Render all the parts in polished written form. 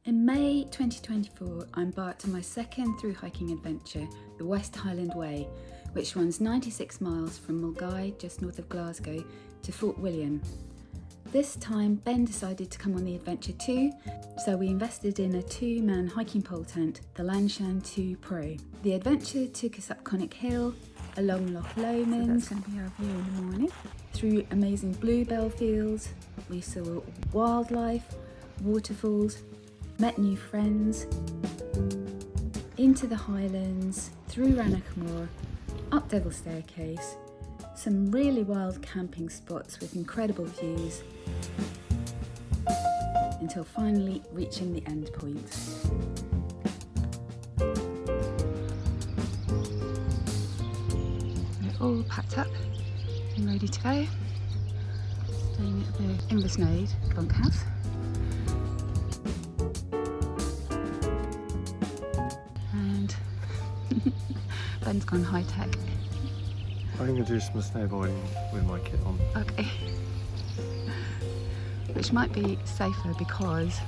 In May 2024, I embarked on my second through hiking adventure, the West Highland Way, which runs 96 miles from Mulgai, just north of Glasgow, to Fort William. This time, Ben decided to come on the adventure too, so we invested in a 2-man hiking pole tent, the Lanshan 2 Pro. The adventure took us up Conic Hill, along Loch Lomond, so that's going to be our view in the morning, through amazing bluebell fields. We saw wildlife, waterfalls, met new friends, into the Highlands, through Rannochmoor, up Devil Staircase, some really wild camping spots with incredible views, until finally reaching the end point. We're all packed up and ready to go. Staying at the Inversnaid bunkhouse. Ben's gone high tech. I'm going to do some snowboarding with my kit on. Okay. Which might be safer because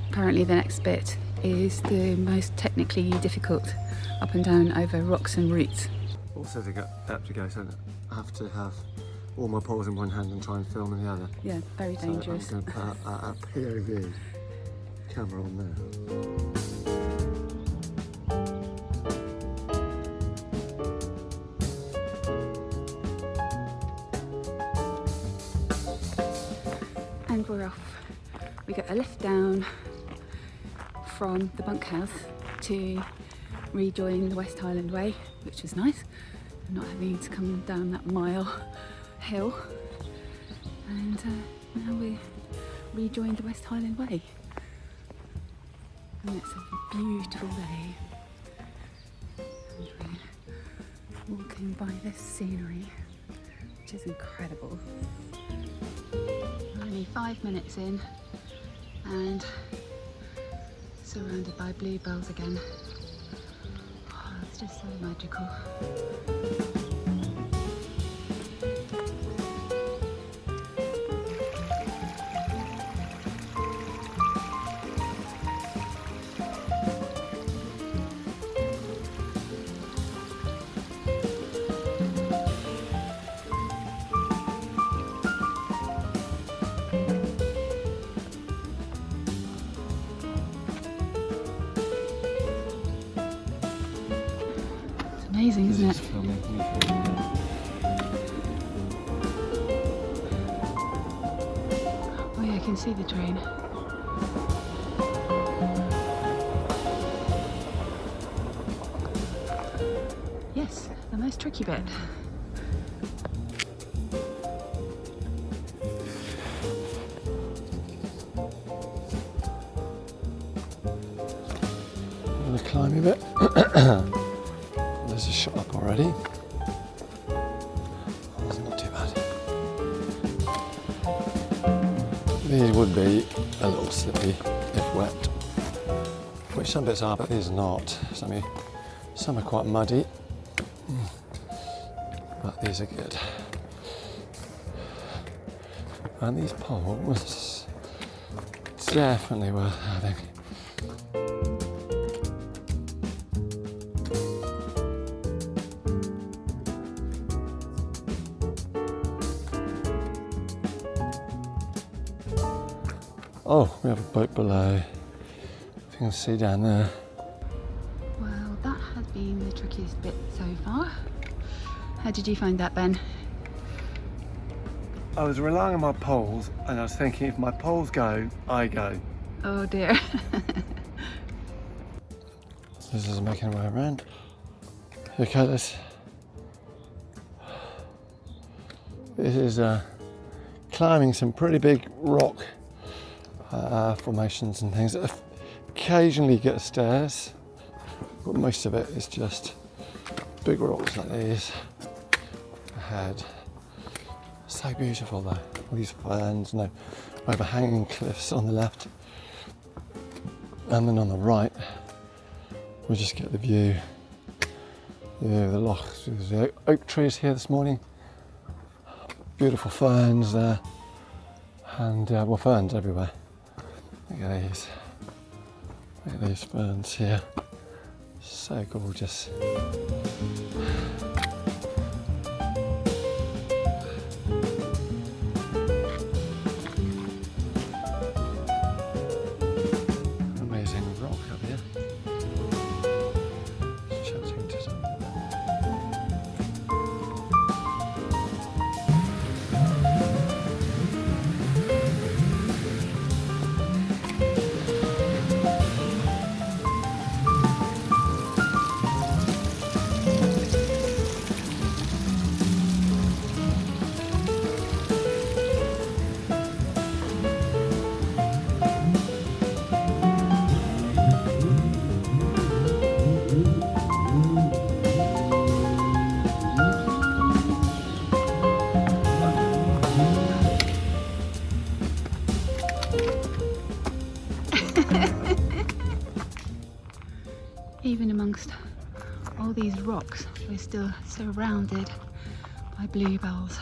apparently the next bit is the most technically difficult, up and down over rocks and roots. Also to get up to go, so I have to have all my poles in one hand and try and film in the other. Yeah, very dangerous. So I'm going to put a POV camera on there. And we're off. We got a lift down from the bunkhouse to rejoin the West Highland Way, which was nice, not having to come down that mile hill. And now we rejoined the West Highland Way. And it's a beautiful day. And we're walking by this scenery, which is incredible. Only 5 minutes in and surrounded by bluebells again. Oh, it's just so magical. Amazing, isn't it? Oh yeah, I can see the train. Yes, the most tricky bit. I'm going to climb a bit. There's a shot up already. That's not too bad. These would be a little slippy if wet, which some bits are, but these are not. Some are quite muddy, but these are good. And these poles, definitely worth having. Oh, we have a boat below. If you can see down there. Well, that has been the trickiest bit so far. How did you find that, Ben? I was relying on my poles and I was thinking if my poles go, I go. Oh dear. This is making our way around. Look at this. This is climbing some pretty big rock formations and things. Occasionally get stairs, but most of it is just big rocks like these ahead. So beautiful though, all these ferns, no overhanging cliffs on the left, and then on the right we just get the view. Yeah, the loch, the oak trees here this morning, beautiful ferns there, and well, ferns everywhere. Look at these. Look at these ferns here. So gorgeous. Amazing rock up here. Just chatting to someone. Even amongst all these rocks, we're still surrounded by bluebells.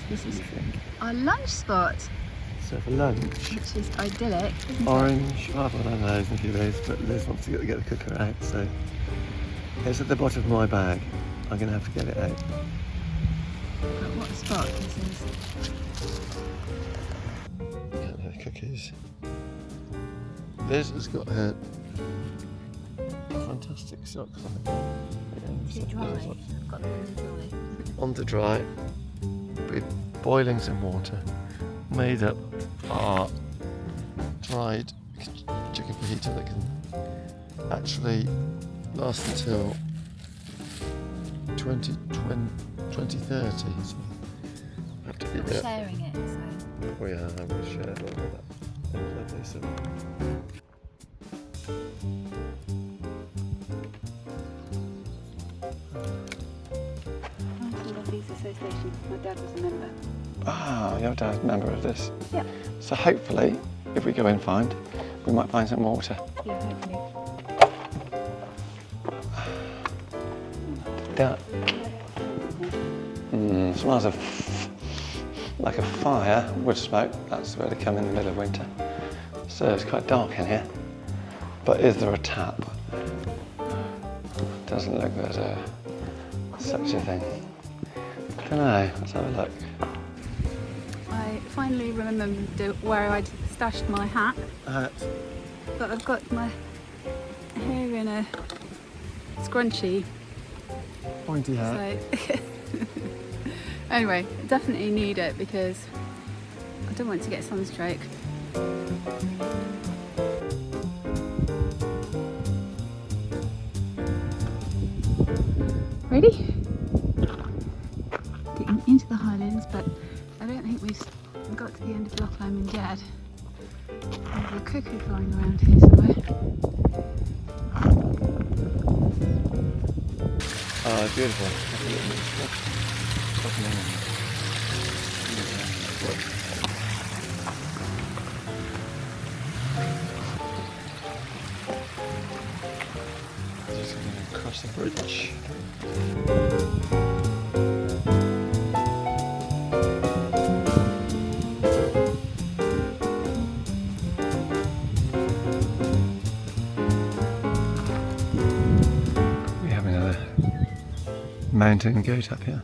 This is our lunch spot. So for lunch, which is idyllic, isn't orange, oh, I don't know, there's a few days, but Liz wants to get the cooker out, so it's at the bottom of my bag. I'm going to have to get it out. But what a spot this is. Can't have cookies. Liz has got her fantastic socks on. Is it dry? I've got them on the dry. On the dry, with boiling some water, made up our dried chicken fajita that can actually last until 2030. So I have to eat We're it. sharing it, so. Oh yeah, I'm going to share a little bit of that. Lovely, so. Association. My dad was a member. Ah, your dad's a member of this. Yeah. So hopefully, if we go and find, we might find some water. Yeah, hopefully. That smells of like a fire, wood smoke. That's where they come in the middle of winter. So it's quite dark in here. But is there a tap? Doesn't look there's such a thing. I don't know, let's have a look. I finally remembered where I'd stashed my hat. Hat. But I've got my wearing a scrunchy. Pointy hat. So anyway, definitely need it because I don't want to get sunstroke. Ready? Getting into the Highlands, but I don't think we've got to the end of Loch Lomond yet. There's a cuckoo flying around here somewhere. Oh, beautiful. Just going to cross the bridge. We have another mountain goat up here.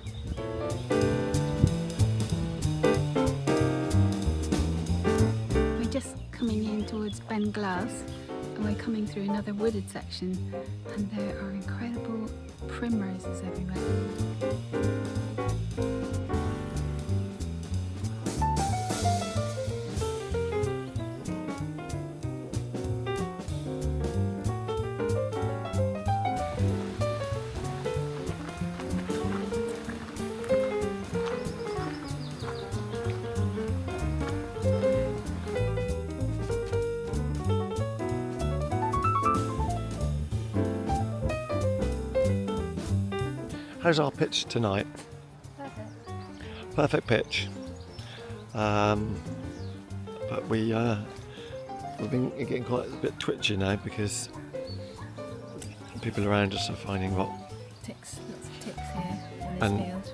We're just coming in towards Ben Glass and we're coming through another wooded section and there are incredible primroses everywhere. How's our pitch tonight? Perfect pitch. But we've been getting quite a bit twitchy now because people around us are finding what. Ticks, lots of ticks here in this And field.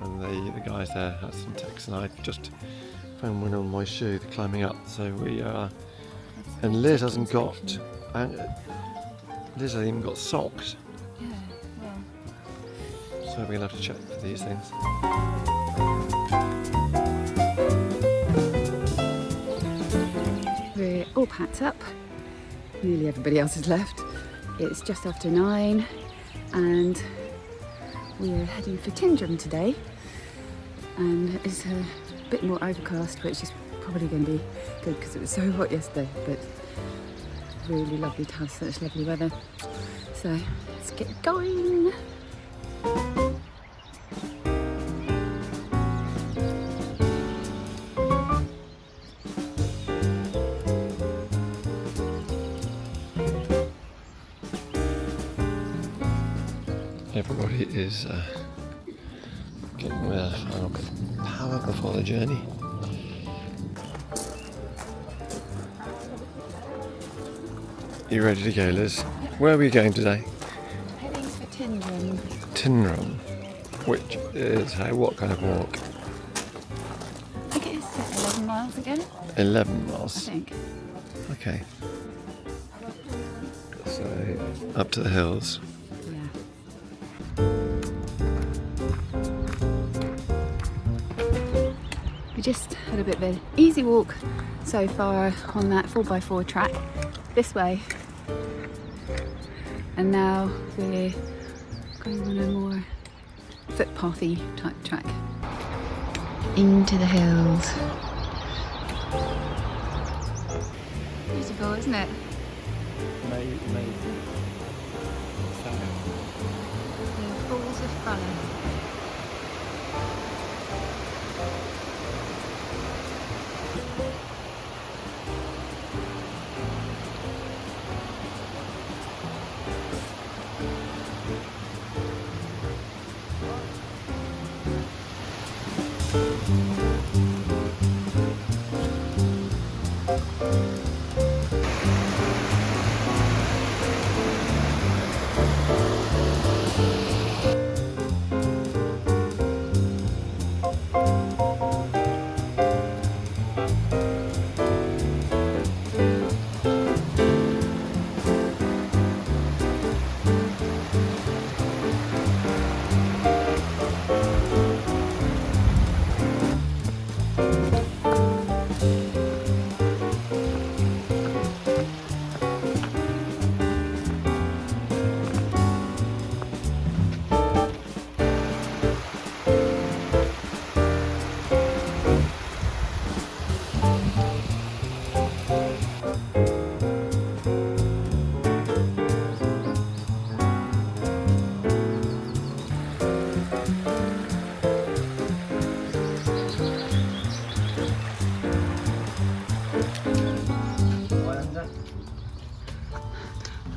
and the guys there had some ticks, and I just found one on my shoe climbing up. So we and Liz hasn't got. Liz hasn't even got socks. Yeah, well. So we're gonna have to check for these things. We're all packed up. Nearly everybody else has left. It's just after 9 and we're heading for Tyndrum today. And it's a bit more overcast, which is probably going to be good because it was so hot yesterday, but really lovely to have such lovely weather. So let's get going. Everybody is getting their final bit of power before the journey. You ready to go, Liz? Where are we going today? Heading for Tyndrum. Tyndrum, which is what kind of walk? I think it's 11 miles again, 11 I miles. think. Okay. So up to the hills. Yeah. We just had a bit of an easy walk so far on that 4x4 track this way, and now we're going on a more footpathy type track into the hills. Beautiful, isn't it? Amazing. The falls of colour.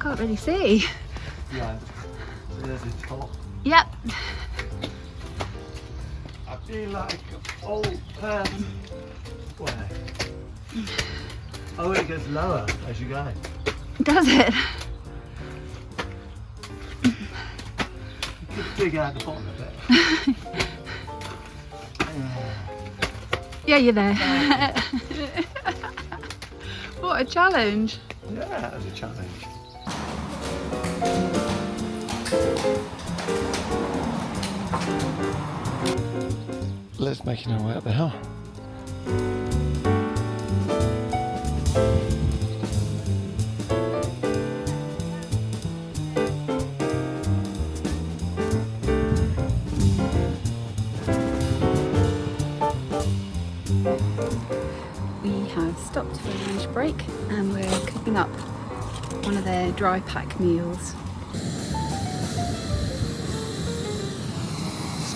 Can't really see. Yeah, there's a top. Yep. I feel like old person. Where? Oh, it gets lower as you go. Does it? You could dig out the bottom a bit. Yeah, you're there. What a challenge. Yeah, that was a challenge. Let's make our way up the hill. We have stopped for a lunch break and we're cooking up one of their dry pack meals.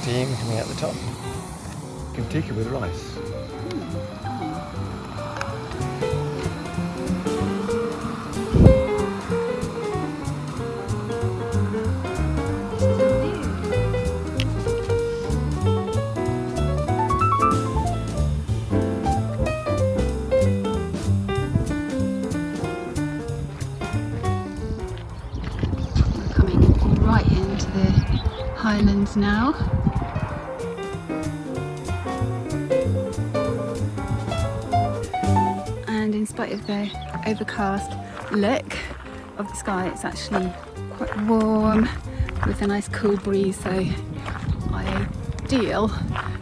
Steam coming out the top. Kentucky with rice. We're coming right into the Highlands now. In spite of the overcast look of the sky, it's actually quite warm with a nice cool breeze, so ideal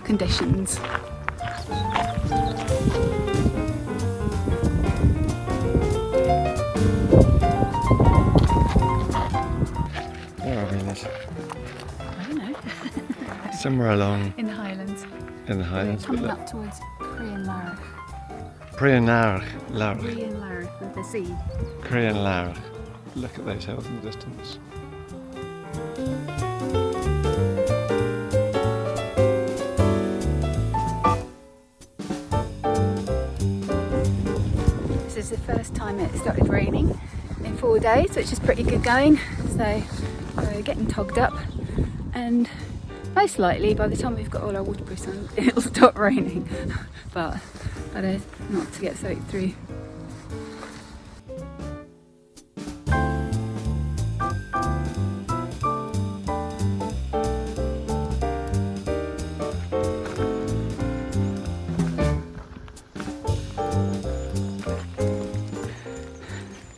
conditions. Where are we in this? I don't know. Somewhere along In the Highlands. in the Highlands. We're coming up towards Korean Lara. Prianarch. Korean Lara with the sea. Prianarch. Look at those hills in the distance. This is the first time it started raining in 4 days, which is pretty good going. So we're getting togged up, and most likely by the time we've got all our waterproofs on, it'll stop raining. But better not to get soaked through.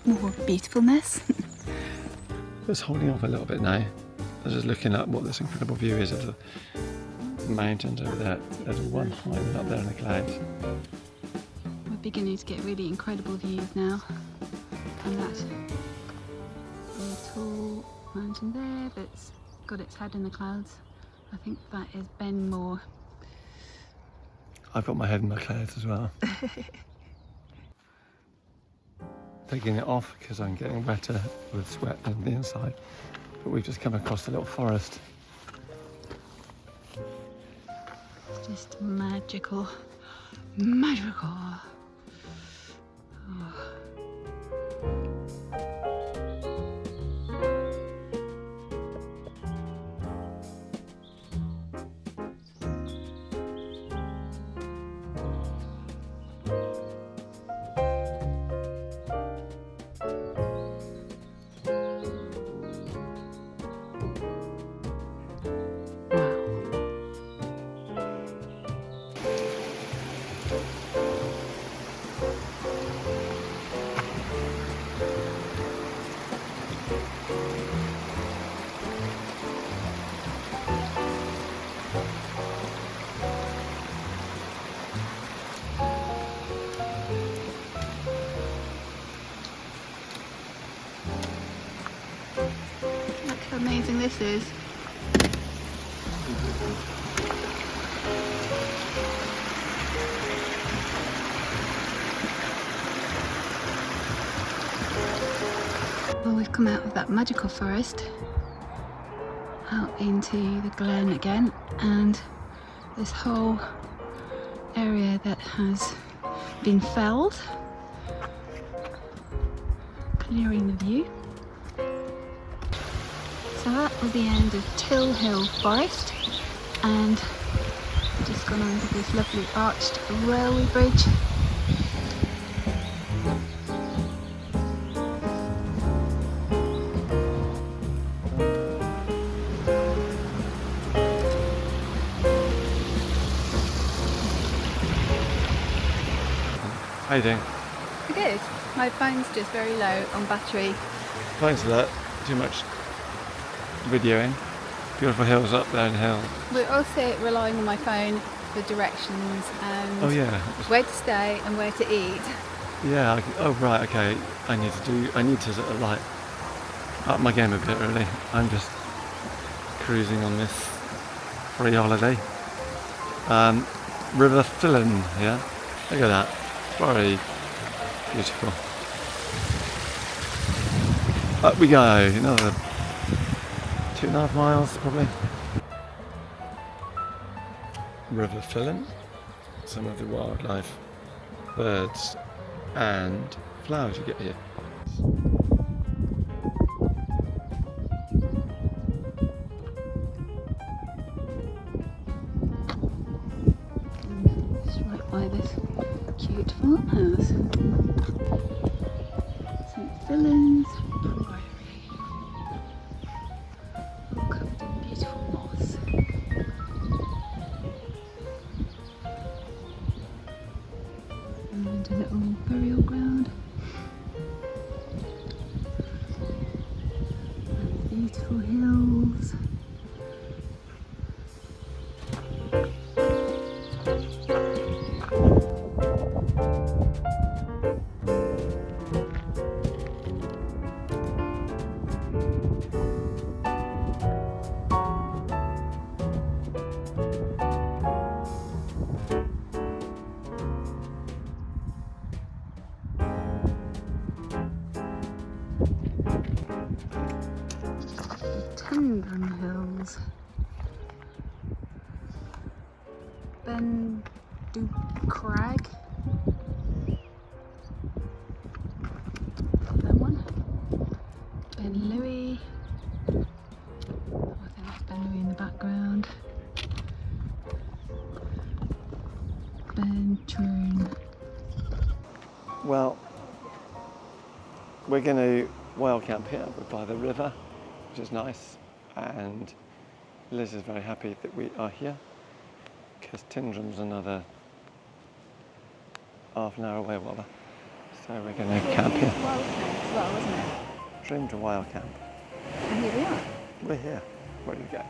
More beautifulness. Just holding off a little bit now. I was just looking at what this incredible view is of the mountains over there. There's one Highland up there in the clouds. We're beginning to get really incredible views now. And that tall mountain there that's got its head in the clouds. I think that is Benmore. I've got my head in the clouds as well. Taking it off because I'm getting wetter with sweat on the inside. But we've just come across a little forest. It's just magical. Magical. Oh. Look how amazing this is. Well, we've come out of that magical forest out into the glen again, and this whole area that has been felled, clearing the view. So that was the end of Till Hill Forest, and just gone under this lovely arched railway bridge. How you doing? Good. My phone's just very low on battery. Thanks for that. Too much videoing. Beautiful hills up there in the hill. We're also relying on my phone for directions and Oh yeah. where to stay and where to eat. Yeah. Oh right. Okay. I need to sort of like up my game a bit really. I'm just cruising on this free holiday. River Fillen here. Look at that. Very beautiful. Up we go. Another 2.5 miles probably. River Fillen. Some of the wildlife, birds and flowers you get here. Just right by this cute farmhouse. St. Fillan's Priory. All covered in beautiful moss. And a little burial ground. And beautiful hills. Tendron Hills. Ben Du Crag. That one. Ben Louis. Oh, I think that's Ben Louis in the background. Ben Troon. Well, we're going to whale camp here by the river, which is nice, and Liz is very happy that we are here because Tyndrum's another half an hour away, Walla. So we're going to camp here. Wild camp as well, wasn't it? Dream to whale camp. And here we are. We're here. Where do we go?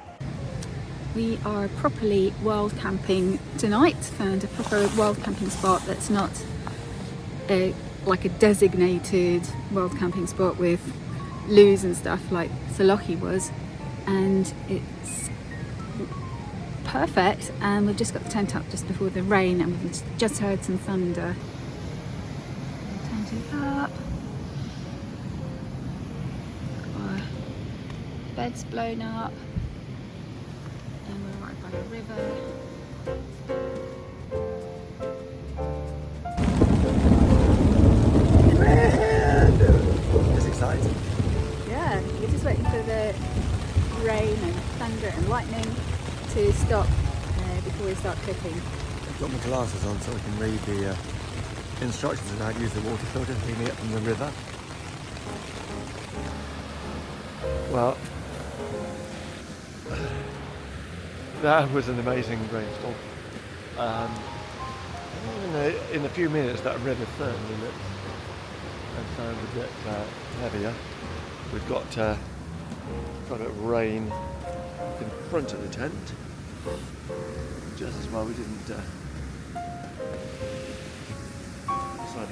We are properly wild camping tonight. Found a proper wild camping spot that's not like a designated wild camping spot with loos and stuff like Saloki was, and it's perfect. And we've just got the tent up just before the rain, and we've just heard some thunder. Tent is up. Our bed's blown up. And we're right by a river. It's exciting. Yeah, we're just waiting for the rain and thunder and lightning to stop before we start cooking. I've got my glasses on so I can read the instructions on how to use the water filter cleaning up from the river. Well, that was an amazing rainstorm. In a few minutes that river certainly looks and sounds a bit heavier. We've got a rain in front of the tent, just as well we didn't decide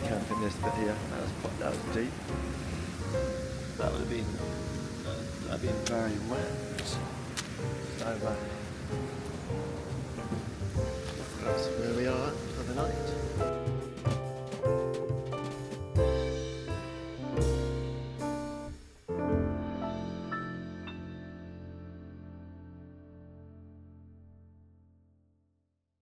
to camp in this bit here. That was deep. That would have been very wet. So